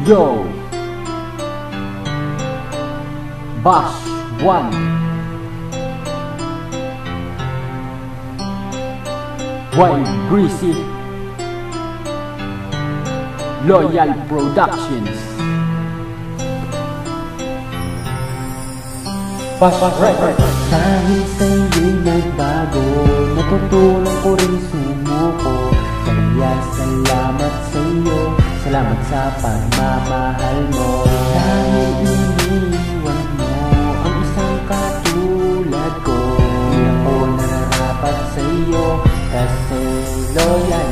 Yo! Bash 1 Wild Greasy Loyal Productions Bash Records. Dahil sa iyong nagbago, natutunan ko rin sumuko. Kaya salamat sa iyo, salamat sa pagmamahal mo. Dahil iniwan mo ang isang katulad ko, hindi ako nararapat sa iyo kasi loyal